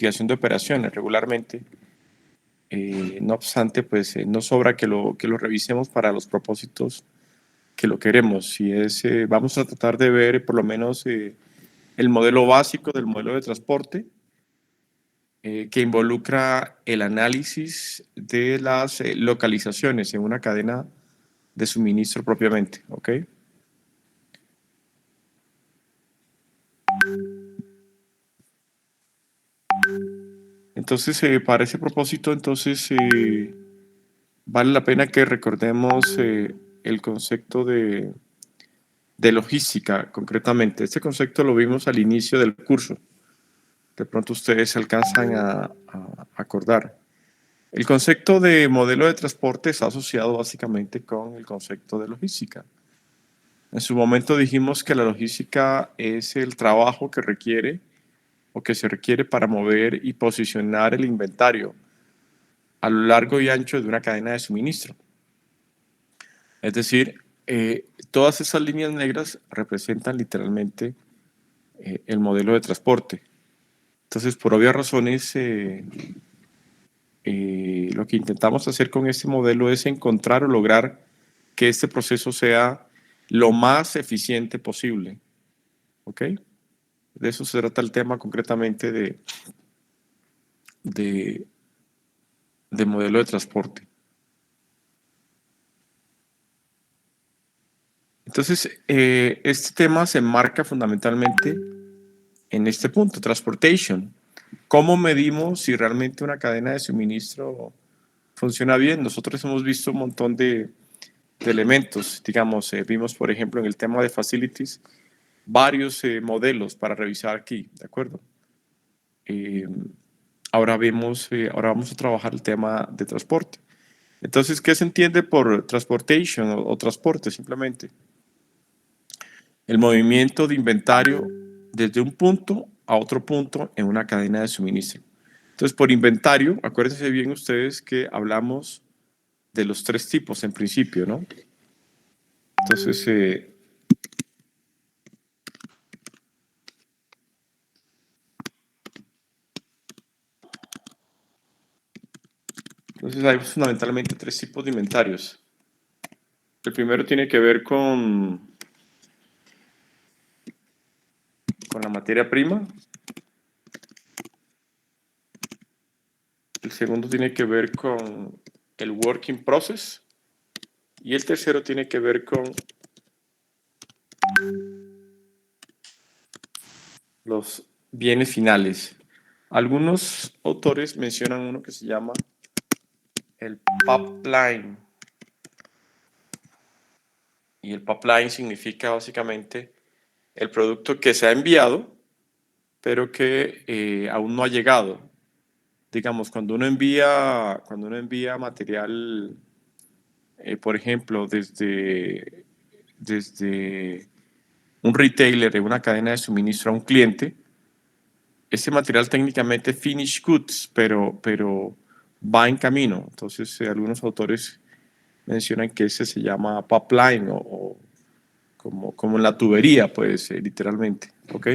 investigación de operaciones regularmente. No obstante, pues no sobra que lo revisemos para los propósitos que lo queremos. Si es, vamos a tratar de ver por lo menos el modelo básico del modelo de transporte, que involucra el análisis de las localizaciones en una cadena de suministro propiamente, ¿ok? Entonces, para ese propósito, entonces, vale la pena que recordemos el concepto de logística, concretamente. Este concepto lo vimos al inicio del curso. De pronto ustedes se alcanzan a acordar. El concepto de modelo de transporte está asociado básicamente con el concepto de logística. En su momento dijimos que la logística es el trabajo que requiere o que se requiere para mover y posicionar el inventario a lo largo y ancho de una cadena de suministro. Es decir, todas esas líneas negras representan literalmente el modelo de transporte. Entonces, por obvias razones, lo que intentamos hacer con este modelo es encontrar o lograr que este proceso sea lo más eficiente posible. ¿Ok? De eso se trata el tema concretamente de, de modelo de transporte. Entonces, este tema se enmarca fundamentalmente en este punto, transportation. ¿Cómo medimos si realmente una cadena de suministro funciona bien? Nosotros hemos visto un montón de elementos, digamos, vimos por ejemplo en el tema de facilities varios modelos para revisar aquí, ¿de acuerdo? Eh, ahora vamos a trabajar el tema de transporte. Entonces, ¿qué se entiende por transportation o transporte simplemente? El movimiento de inventario desde un punto a otro punto en una cadena de suministro. Entonces, por inventario, acuérdense bien ustedes que hablamos de los tres tipos en principio, ¿no? Entonces, hay fundamentalmente tres tipos de inventarios. El primero tiene que ver con la materia prima. El segundo tiene que ver con el working process. Y el tercero tiene que ver con los bienes finales. Algunos autores mencionan uno que se llama el pipeline. Y el pipeline significa básicamente el producto que se ha enviado, pero que aún no ha llegado. Digamos, cuando uno envía material, por ejemplo, desde un retailer de una cadena de suministro a un cliente, ese material técnicamente finished goods, pero va en camino. Entonces, algunos autores mencionan que ese se llama pipeline o como en la tubería, pues, literalmente. ¿Ok?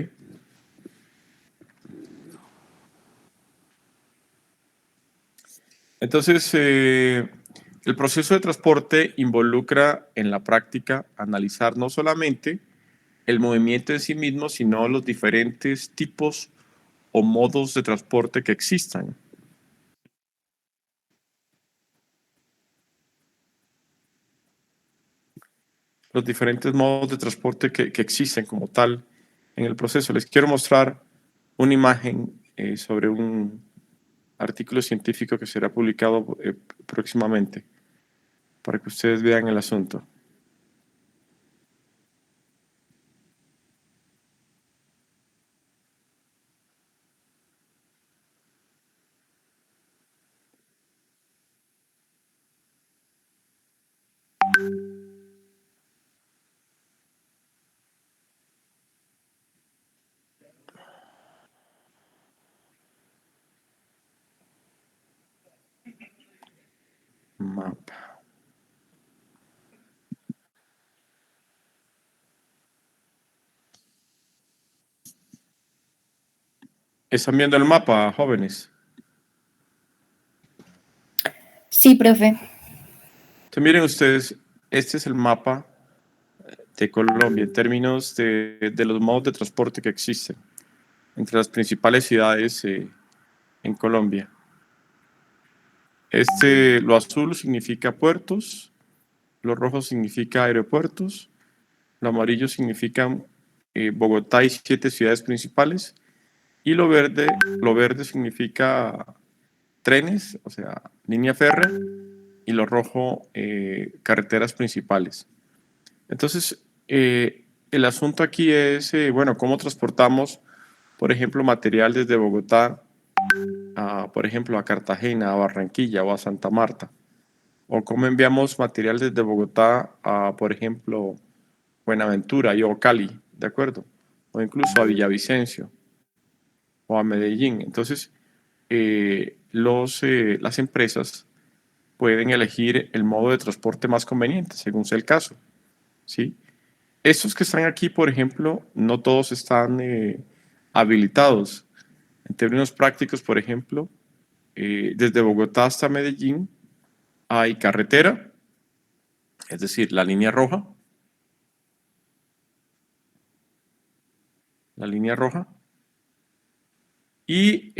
Entonces, el proceso de transporte involucra en la práctica analizar no solamente el movimiento en sí mismo, sino los diferentes tipos o modos de transporte que existan. Los diferentes modos de transporte que existen como tal en el proceso. Les quiero mostrar una imagen sobre un artículo científico que será publicado próximamente para que ustedes vean el asunto. Map. ¿Están viendo el mapa, jóvenes? Sí, profe. Entonces, miren ustedes, este es el mapa de Colombia en términos de los modos de transporte que existen entre las principales ciudades en Colombia. Lo azul significa puertos, lo rojo significa aeropuertos, lo amarillo significa Bogotá y 7 ciudades principales, y lo verde significa trenes, o sea, línea férrea, y lo rojo, carreteras principales. Entonces, el asunto aquí es, bueno, cómo transportamos, por ejemplo, material desde Bogotá por ejemplo, a Cartagena, a Barranquilla o a Santa Marta. O cómo enviamos material desde Bogotá a, por ejemplo, Buenaventura o Cali, ¿de acuerdo? O incluso a Villavicencio o a Medellín. Entonces, las empresas pueden elegir el modo de transporte más conveniente, según sea el caso, ¿sí? Estos que están aquí, por ejemplo, no todos están habilitados. En términos prácticos, por ejemplo, desde Bogotá hasta Medellín hay carretera, es decir, la línea roja, y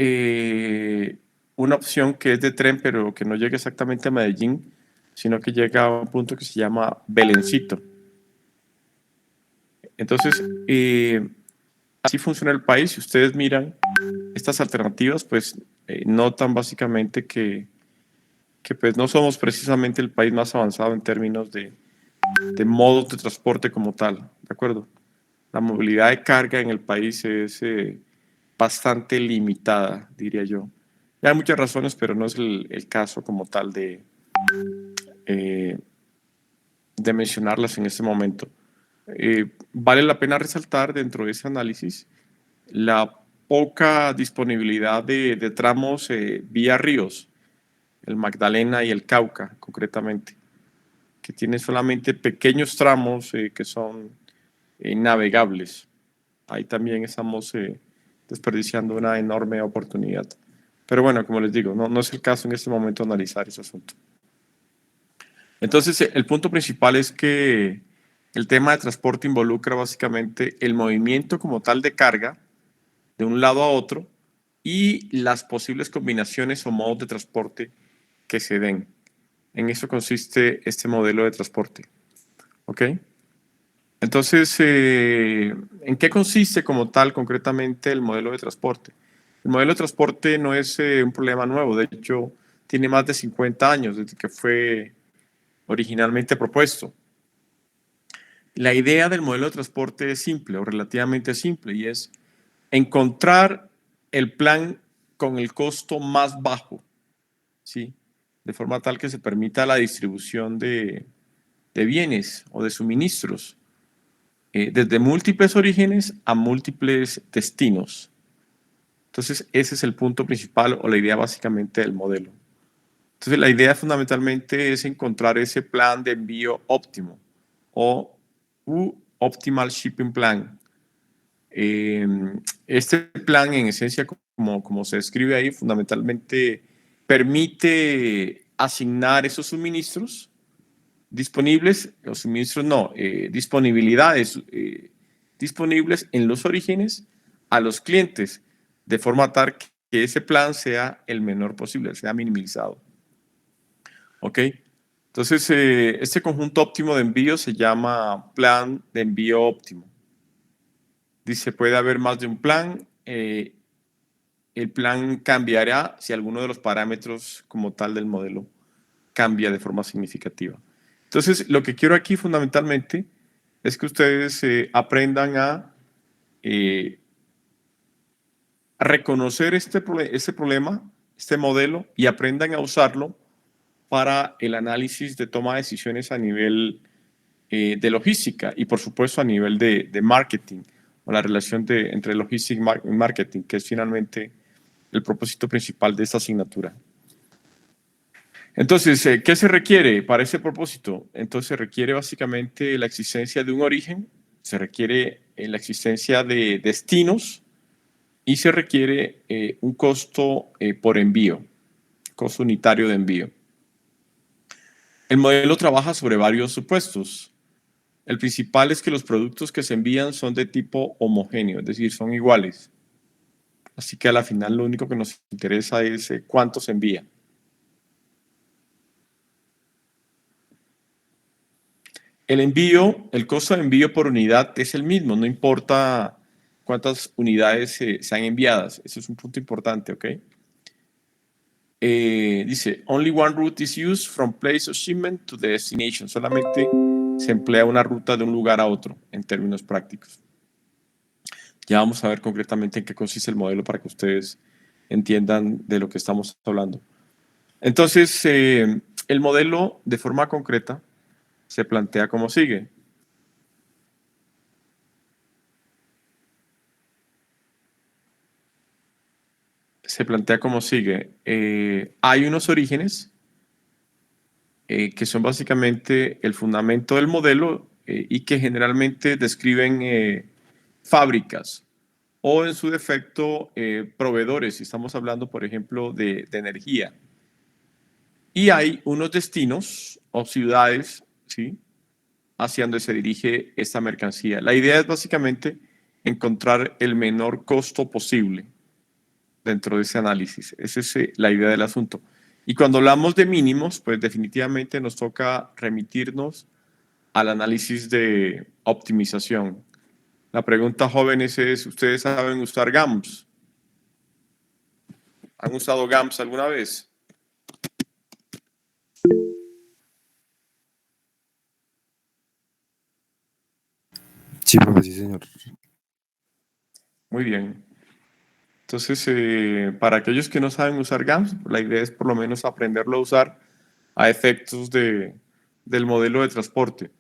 una opción que es de tren, pero que no llega exactamente a Medellín, sino que llega a un punto que se llama Belencito. Entonces, así funciona el país. Si ustedes miran estas alternativas, pues notan básicamente que pues no somos precisamente el país más avanzado en términos de modos de transporte como tal, ¿de acuerdo? La movilidad de carga en el país es bastante limitada, diría yo. Y hay muchas razones, pero no es el caso como tal de mencionarlas en este momento. Vale la pena resaltar dentro de ese análisis la poca disponibilidad de tramos vía ríos, el Magdalena y el Cauca, concretamente, que tienen solamente pequeños tramos que son navegables. Ahí también estamos desperdiciando una enorme oportunidad. Pero bueno, como les digo, no es el caso en este momento analizar ese asunto. Entonces, el punto principal es que el tema de transporte involucra básicamente el movimiento como tal de carga de un lado a otro y las posibles combinaciones o modos de transporte que se den. En eso consiste este modelo de transporte. ¿Ok? Entonces, ¿en qué consiste como tal concretamente el modelo de transporte? El modelo de transporte no es un problema nuevo, de hecho, tiene más de 50 años desde que fue originalmente propuesto. La idea del modelo de transporte es simple o relativamente simple y es encontrar el plan con el costo más bajo, ¿sí? De forma tal que se permita la distribución de bienes o de suministros desde múltiples orígenes a múltiples destinos. Entonces, ese es el punto principal o la idea básicamente del modelo. Entonces, la idea fundamentalmente es encontrar ese plan de envío óptimo o Optimal Shipping Plan. Este plan, en esencia, como se describe ahí, fundamentalmente permite asignar esos suministros disponibles, los suministros no, disponibilidades disponibles en los orígenes a los clientes, de forma tal que ese plan sea el menor posible, sea minimizado. ¿Ok? Entonces, este conjunto óptimo de envío se llama plan de envío óptimo. Dice, puede haber más de un plan. El plan cambiará si alguno de los parámetros como tal del modelo cambia de forma significativa. Entonces, lo que quiero aquí fundamentalmente es que ustedes aprendan a reconocer este problema, este modelo, y aprendan a usarlo para el análisis de toma de decisiones a nivel de logística y, por supuesto, a nivel de marketing, o la relación entre logística y marketing, que es finalmente el propósito principal de esta asignatura. Entonces, ¿qué se requiere para ese propósito? Entonces, se requiere básicamente la existencia de un origen, se requiere la existencia de destinos y se requiere un costo por envío, costo unitario de envío. El modelo trabaja sobre varios supuestos. El principal es que los productos que se envían son de tipo homogéneo, es decir, son iguales. Así que a la final lo único que nos interesa es cuánto se envía. El costo de envío por unidad es el mismo, no importa cuántas unidades sean enviadas. Eso es un punto importante, ¿ok? Dice, only one route is used from place of shipment to the destination. Solamente se emplea una ruta de un lugar a otro en términos prácticos. Ya vamos a ver concretamente en qué consiste el modelo para que ustedes entiendan de lo que estamos hablando. Entonces, el modelo de forma concreta se plantea como sigue. Se plantea como sigue. Hay unos orígenes que son básicamente el fundamento del modelo y que generalmente describen fábricas o en su defecto proveedores, si estamos hablando, por ejemplo, de energía. Y hay unos destinos o ciudades, ¿sí?, hacia donde se dirige esta mercancía. La idea es básicamente encontrar el menor costo posible dentro de ese análisis. Esa es la idea del asunto. Y cuando hablamos de mínimos, pues definitivamente nos toca remitirnos al análisis de optimización. La pregunta, jóvenes, es, ¿ustedes saben usar GAMS? ¿Han usado GAMS alguna vez? Sí, profe, sí, señor. Muy bien. Entonces, para aquellos que no saben usar GAMS, la idea es por lo menos aprenderlo a usar a efectos del modelo de transporte.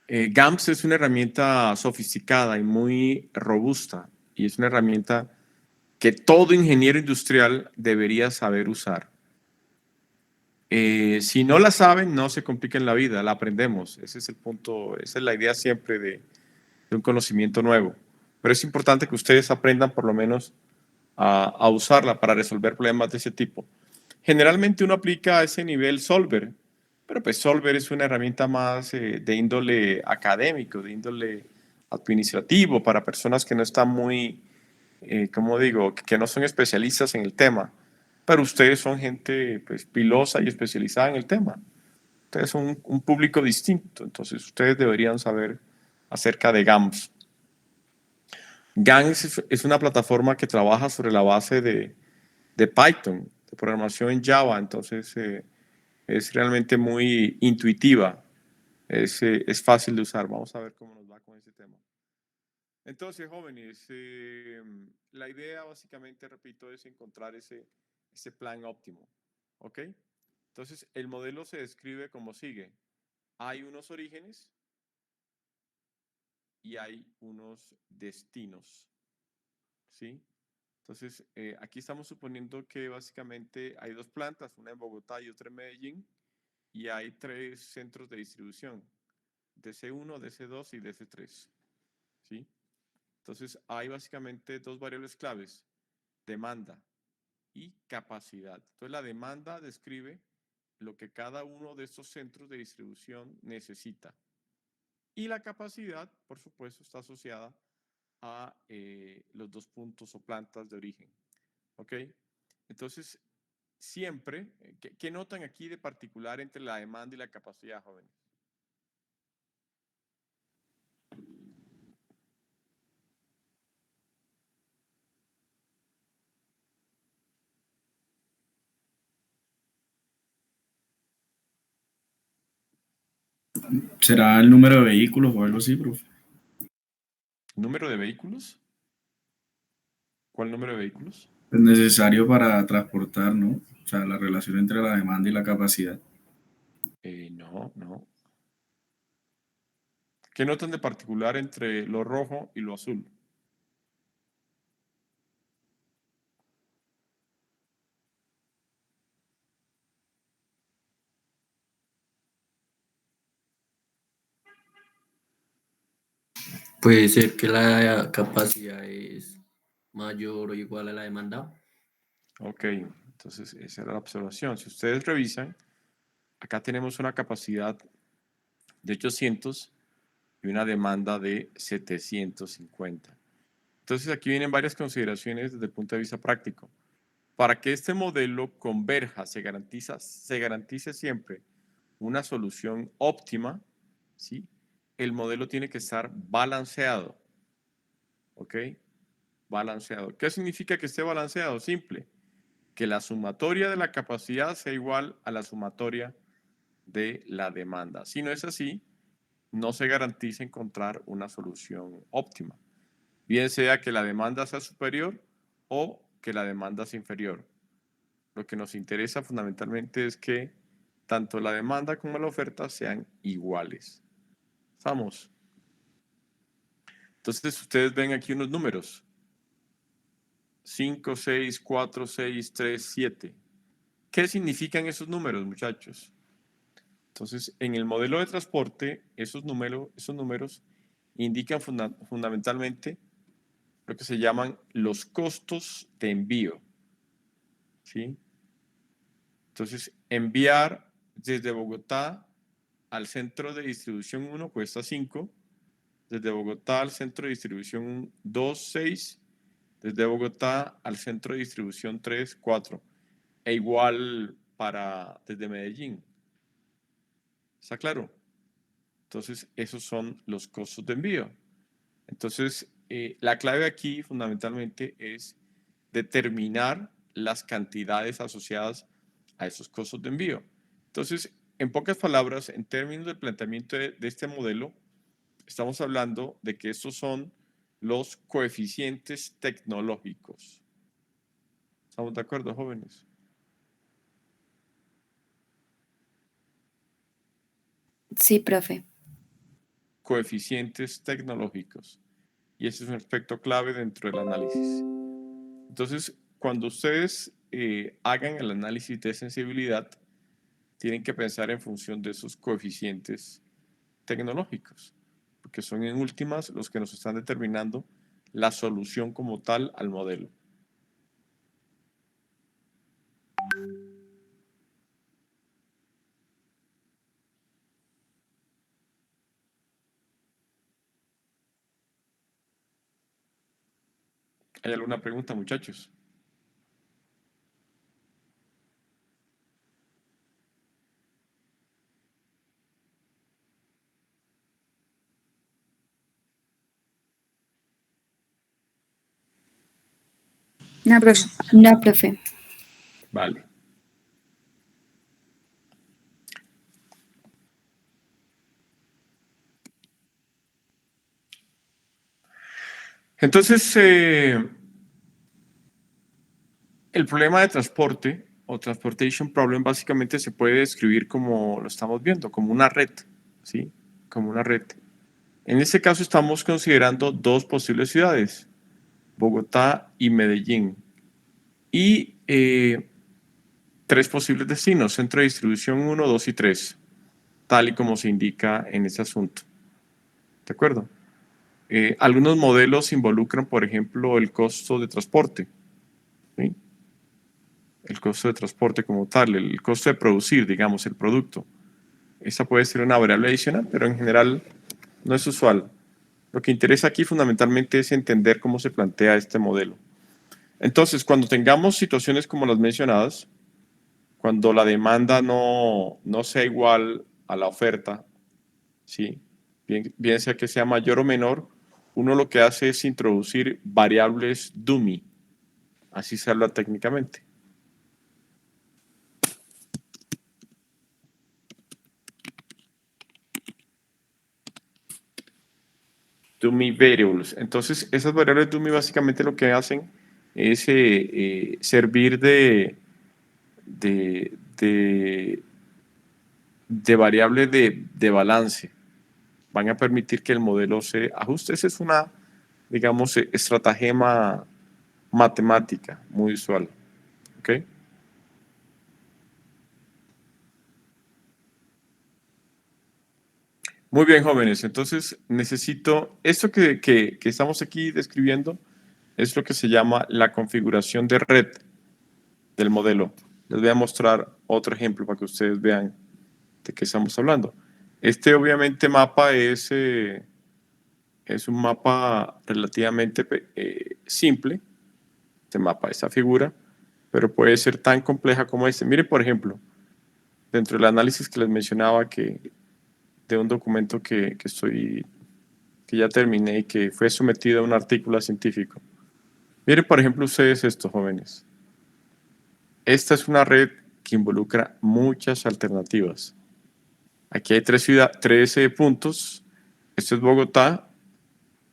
GAMS es una herramienta sofisticada y muy robusta y es una herramienta que todo ingeniero industrial debería saber usar. Si no la saben, no se compliquen la vida, la aprendemos. Ese es el punto, esa es la idea siempre de un conocimiento nuevo. Pero es importante que ustedes aprendan por lo menos a usarla para resolver problemas de ese tipo. Generalmente uno aplica a ese nivel Solver, pero pues Solver es una herramienta más de índole académico, de índole administrativo, para personas que no están muy, como digo, que no son especialistas en el tema. Pero ustedes son gente pues pilosa y especializada en el tema. Ustedes son un público distinto, entonces ustedes deberían saber acerca de GAMS. GAMS es una plataforma que trabaja sobre la base de Python, de programación en Java, entonces es realmente muy intuitiva, es fácil de usar. Vamos a ver cómo nos va con ese tema. Entonces, jóvenes, la idea básicamente, repito, es encontrar ese plan óptimo, ¿ok? Entonces, el modelo se describe como sigue. Hay unos orígenes y hay unos destinos, ¿sí? Entonces, aquí estamos suponiendo que básicamente hay dos plantas, una en Bogotá y otra en Medellín, y hay tres centros de distribución, DC1, DC2 y DC3, ¿sí? Entonces, hay básicamente dos variables claves, demanda y capacidad. Entonces, la demanda describe lo que cada uno de estos centros de distribución necesita. Y la capacidad, por supuesto, está asociada a los dos puntos o plantas de origen. ¿Ok? Entonces, siempre, ¿qué notan aquí de particular entre la demanda y la capacidad, jóvenes? ¿Será el número de vehículos o algo así, profe? ¿Número de vehículos? ¿Cuál número de vehículos? Es necesario para transportar, ¿no? O sea, la relación entre la demanda y la capacidad. No, no. ¿Qué notan de particular entre lo rojo y lo azul? Puede ser que la capacidad es mayor o igual a la demanda. Ok, entonces esa era la observación. Si ustedes revisan, acá tenemos una capacidad de 800 y una demanda de 750. Entonces aquí vienen varias consideraciones desde el punto de vista práctico. Para que este modelo converja, se garantice siempre una solución óptima, ¿sí? El modelo tiene que estar balanceado. ¿Ok? Balanceado. ¿Qué significa que esté balanceado? Simple. Que la sumatoria de la capacidad sea igual a la sumatoria de la demanda. Si no es así, no se garantiza encontrar una solución óptima. Bien sea que la demanda sea superior o que la demanda sea inferior. Lo que nos interesa fundamentalmente es que tanto la demanda como la oferta sean iguales. ¿Estamos? Entonces ustedes ven aquí unos números. 5, 6, 4, 6, 3, 7. ¿Qué significan esos números, muchachos? Entonces, en el modelo de transporte, esos números indican fundamentalmente lo que se llaman los costos de envío. ¿Sí? Entonces, enviar desde Bogotá al centro de distribución 1 cuesta 5, desde Bogotá al centro de distribución 2, 6, desde Bogotá al centro de distribución 3, 4. E igual desde Medellín. ¿Está claro? Entonces, esos son los costos de envío. Entonces, la clave aquí fundamentalmente es determinar las cantidades asociadas a esos costos de envío. Entonces, en pocas palabras, en términos del planteamiento de este modelo, estamos hablando de que estos son los coeficientes tecnológicos. ¿Estamos de acuerdo, jóvenes? Sí, profe. Coeficientes tecnológicos. Y ese es un aspecto clave dentro del análisis. Entonces, cuando ustedes hagan el análisis de sensibilidad, tienen que pensar en función de esos coeficientes tecnológicos, porque son en últimas los que nos están determinando la solución como tal al modelo. ¿Hay alguna pregunta, muchachos? No, profe. No, profe. Vale. Entonces, el problema de transporte o transportation problem básicamente se puede describir como lo estamos viendo, como una red, ¿sí? Como una red. En este caso estamos considerando dos posibles ciudades, Bogotá y Medellín, y tres posibles destinos, centro de distribución 1, 2 y 3, tal y como se indica en este asunto. ¿De acuerdo? Algunos modelos involucran, por ejemplo, el costo de transporte, ¿sí? El costo de transporte como tal, el costo de producir, digamos, el producto. Esa puede ser una variable adicional, pero en general no es usual. Lo que interesa aquí fundamentalmente es entender cómo se plantea este modelo. Entonces, cuando tengamos situaciones como las mencionadas, cuando la demanda no sea igual a la oferta, ¿sí? Bien sea que sea mayor o menor, uno lo que hace es introducir variables dummy, así se habla técnicamente. Dummy variables. Entonces, esas variables dummy básicamente lo que hacen es servir de variable de balance. Van a permitir que el modelo se ajuste. Esa es una, digamos, estratagema matemática muy usual. ¿Ok? Muy bien, jóvenes. Entonces, necesito, esto que estamos aquí describiendo es lo que se llama la configuración de red del modelo. Les voy a mostrar otro ejemplo para que ustedes vean de qué estamos hablando. Este obviamente mapa es un mapa relativamente simple, este mapa, esta figura, pero puede ser tan compleja como este. Miren, por ejemplo, dentro del análisis que les mencionaba de un documento que ya terminé y que fue sometido a un artículo científico. Miren, por ejemplo, ustedes estos jóvenes. Esta es una red que involucra muchas alternativas. Aquí hay 13 puntos. Esto es Bogotá,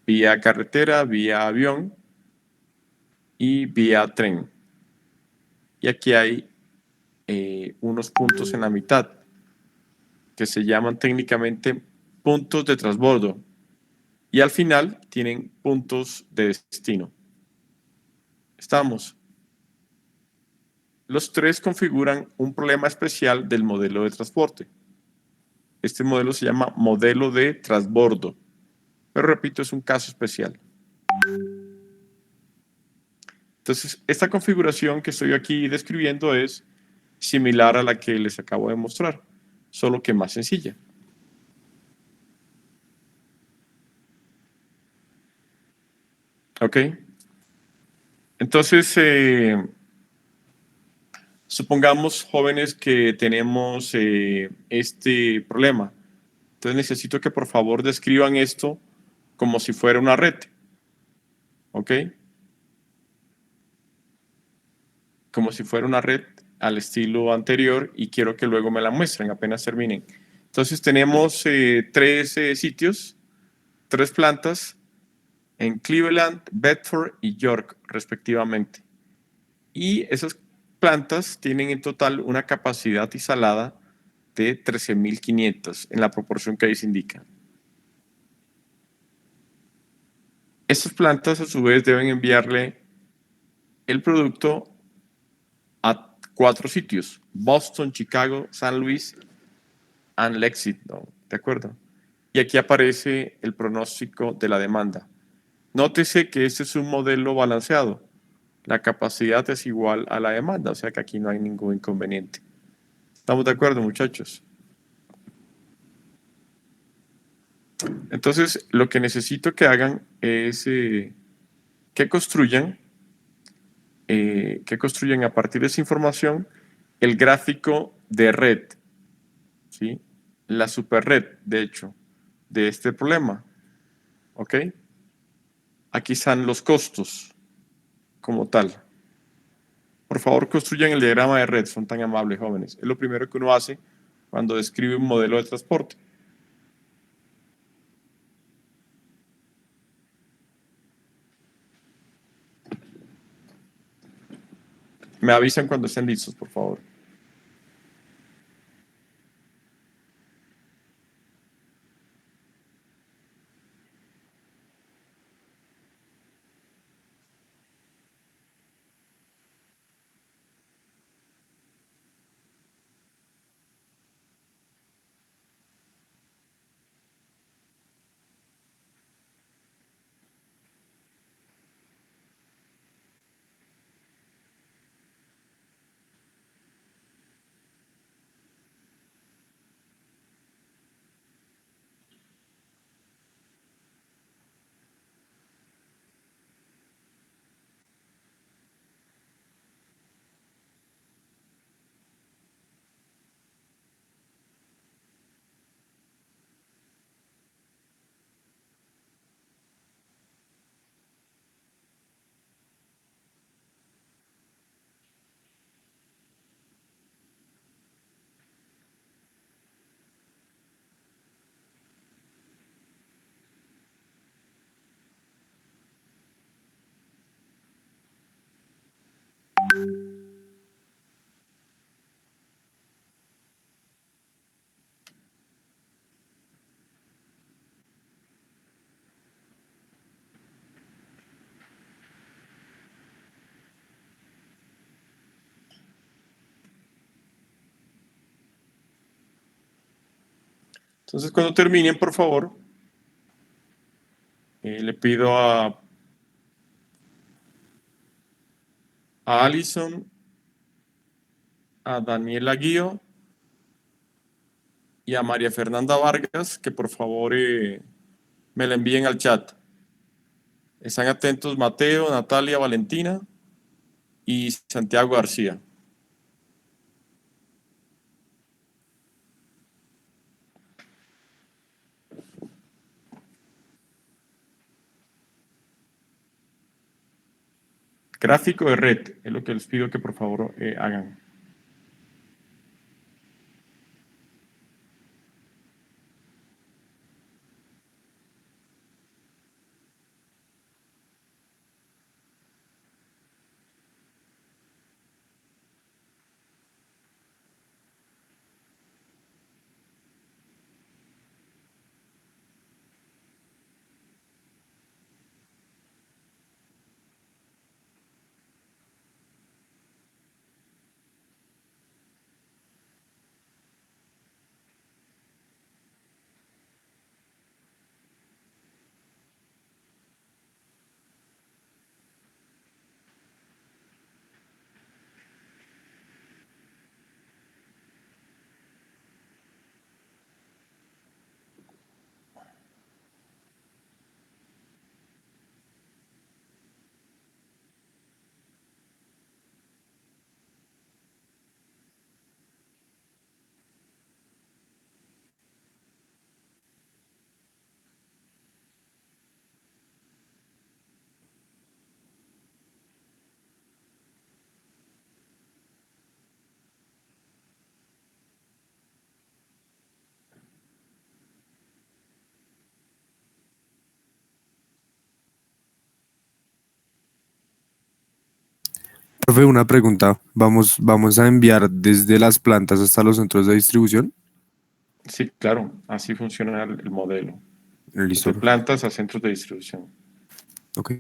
vía carretera, vía avión y vía tren. Y aquí hay unos puntos en la mitad que se llaman técnicamente puntos de transbordo. Y al final tienen puntos de destino. Estamos. Los tres configuran un problema especial del modelo de transporte. Este modelo se llama modelo de transbordo. Pero repito, es un caso especial. Entonces, esta configuración que estoy aquí describiendo es similar a la que les acabo de mostrar, solo que más sencilla. ¿Ok? Entonces, supongamos, jóvenes, que tenemos este problema. Entonces necesito que por favor describan esto como si fuera una red. ¿Ok? Como si fuera una red al estilo anterior y quiero que luego me la muestren apenas terminen. Entonces tenemos tres sitios, tres plantas en Cleveland, Bedford y York respectivamente. Y esas plantas tienen en total una capacidad instalada de 13.500 en la proporción que ahí se indica. Estas plantas a su vez deben enviarle el producto a 4 sitios: Boston, Chicago, San Luis y Lexington, ¿de acuerdo? Y aquí aparece el pronóstico de la demanda. Nótese que este es un modelo balanceado. La capacidad es igual a la demanda, o sea que aquí no hay ningún inconveniente. ¿Estamos de acuerdo, muchachos? Entonces, lo que necesito que hagan es que construyan a partir de esa información el gráfico de red, ¿sí? La superred, de hecho, de este problema. ¿Ok? Aquí están los costos como tal. Por favor, construyan el diagrama de red, son tan amables, jóvenes. Es lo primero que uno hace cuando describe un modelo de transporte. Me avisan cuando estén listos, por favor. Entonces, cuando terminen, por favor, le pido a a Alison, a Daniela Guío y a María Fernanda Vargas, que por favor me la envíen al chat. Están atentos Mateo, Natalia, Valentina y Santiago García. Gráfico de red es lo que les pido que por favor hagan. Profe, una pregunta. ¿Vamos a enviar desde las plantas hasta los centros de distribución? Sí, claro, así funciona el modelo. Listo, Desde profe. plantas a centros de distribución. Ok.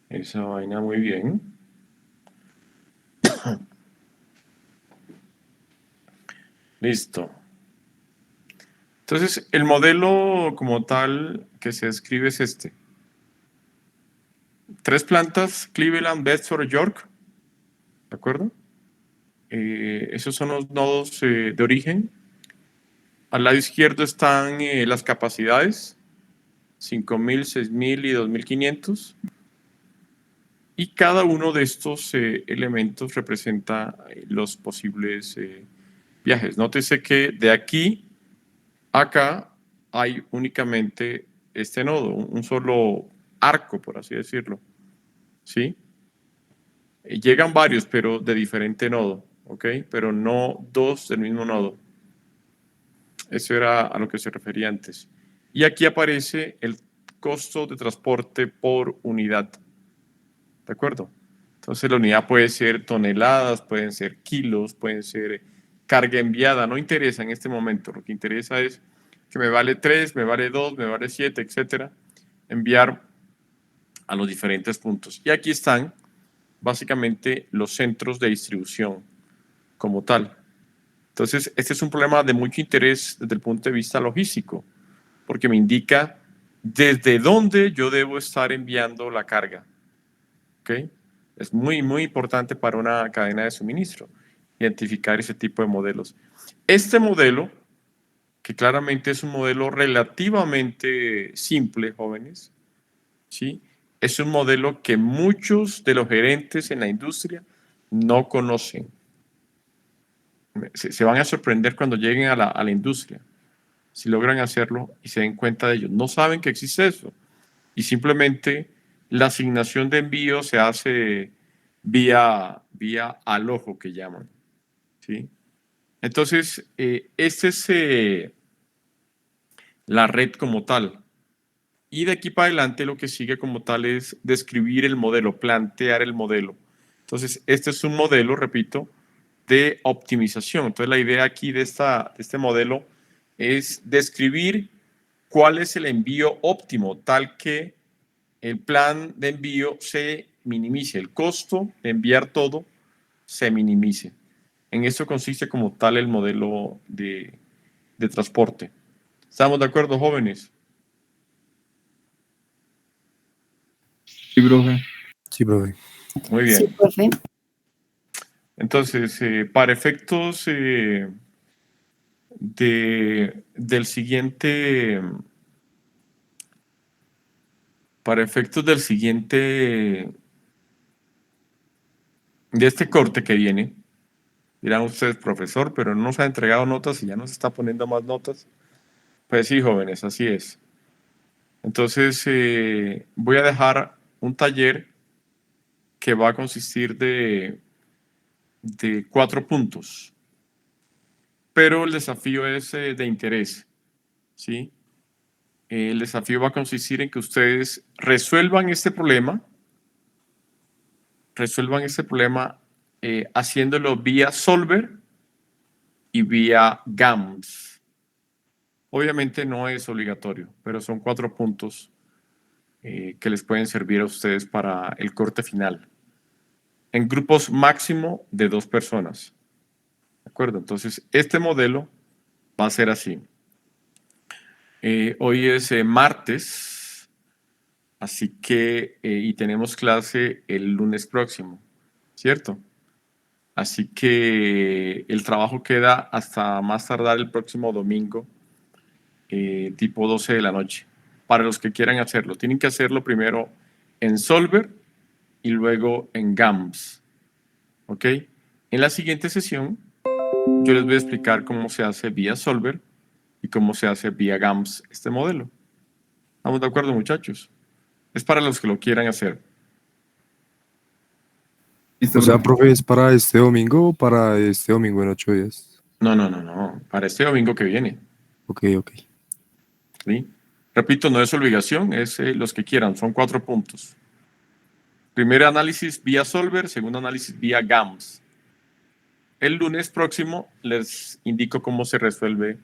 Esa vaina muy bien. Listo. Entonces, el modelo como tal que se describe es este. 3 plantas, Cleveland, Bedford, York. ¿De acuerdo? Esos son los nodos de origen. Al lado izquierdo están las capacidades, 5.000, 6.000 y 2.500. Y cada uno de estos elementos representa los posibles viajes. Nótese que de aquí a acá hay únicamente este nodo, un solo arco, por así decirlo. ¿Sí? Llegan varios, pero de diferente nodo, ¿ok? Pero no dos del mismo nodo. Eso era a lo que se refería antes. Y aquí aparece el costo de transporte por unidad. ¿De acuerdo? Entonces la unidad puede ser toneladas, pueden ser kilos, pueden ser carga enviada. No interesa en este momento. Lo que interesa es que me vale 3, me vale 2, me vale 7, etcétera. Enviar a los diferentes puntos. Y aquí están básicamente los centros de distribución como tal. Entonces, este es un problema de mucho interés desde el punto de vista logístico, porque me indica desde dónde yo debo estar enviando la carga. ¿Ok? Es muy, muy importante para una cadena de suministro identificar ese tipo de modelos. Este modelo, que claramente es un modelo relativamente simple, jóvenes, ¿sí? Es un modelo que muchos de los gerentes en la industria no conocen. Se van a sorprender cuando lleguen a la industria, si logran hacerlo y se den cuenta de ello. No saben que existe eso. Y simplemente la asignación de envío se hace vía al ojo, que llaman. ¿Sí? Entonces, esta es la red como tal. Y de aquí para adelante lo que sigue como tal es describir el modelo, plantear el modelo. Entonces, este es un modelo, repito, de optimización. Entonces, la idea aquí de este modelo es describir cuál es el envío óptimo, tal que el plan de envío se minimice, el costo de enviar todo se minimice. En eso consiste como tal el modelo de transporte. ¿Estamos de acuerdo, jóvenes? Sí, profe. Sí, profe. Muy Sí, bien. profe. Entonces, para efectos del siguiente, de este corte que viene, dirán ustedes, profesor, pero no nos ha entregado notas y ya nos está poniendo más notas. Pues sí, jóvenes, así es. Entonces, voy a dejar un taller que va a consistir de 4 puntos, pero el desafío es de interés, ¿sí? El desafío va a consistir en que ustedes resuelvan este problema haciéndolo vía Solver y vía GAMS. Obviamente no es obligatorio, pero son 4 puntos que les pueden servir a ustedes para el corte final. En grupos máximo de 2 personas. ¿De acuerdo? Entonces, este modelo va a ser así. Hoy es martes, así que, y tenemos clase el lunes próximo, ¿cierto? Así que el trabajo queda hasta más tardar el próximo domingo, tipo 12 de la noche, para los que quieran hacerlo. Tienen que hacerlo primero en Solver y luego en GAMS, ¿ok? En la siguiente sesión, yo les voy a explicar cómo se hace vía Solver y cómo se hace vía GAMS este modelo. ¿Estamos de acuerdo, muchachos? Es para los que lo quieran hacer. Listo, O sea, profe. profe, ¿es para este domingo o para este domingo en 8 días? No. Para este domingo que viene. Ok. ¿Sí? Repito, no es obligación, es los que quieran. Son 4 puntos. Primer análisis vía Solver, segundo análisis vía GAMS. El lunes próximo les indico cómo se resuelve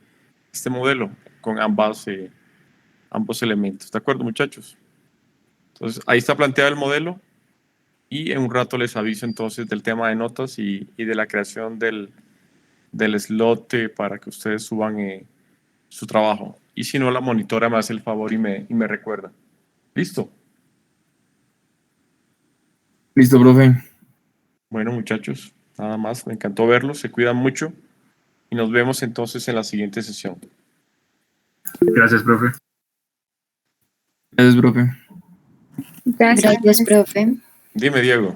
este modelo con ambos elementos. ¿De acuerdo, muchachos? Entonces, ahí está planteado el modelo y en un rato les aviso entonces del tema de notas y de la creación del slot para que ustedes suban su trabajo. Y si no, la monitora me hace el favor y me recuerda. ¿Listo? Listo, profe. Bueno, muchachos, nada más. Me encantó verlos. Se cuidan mucho y nos vemos entonces en la siguiente sesión. Gracias, profe. Gracias, profe. Gracias, profe. Dime, Diego.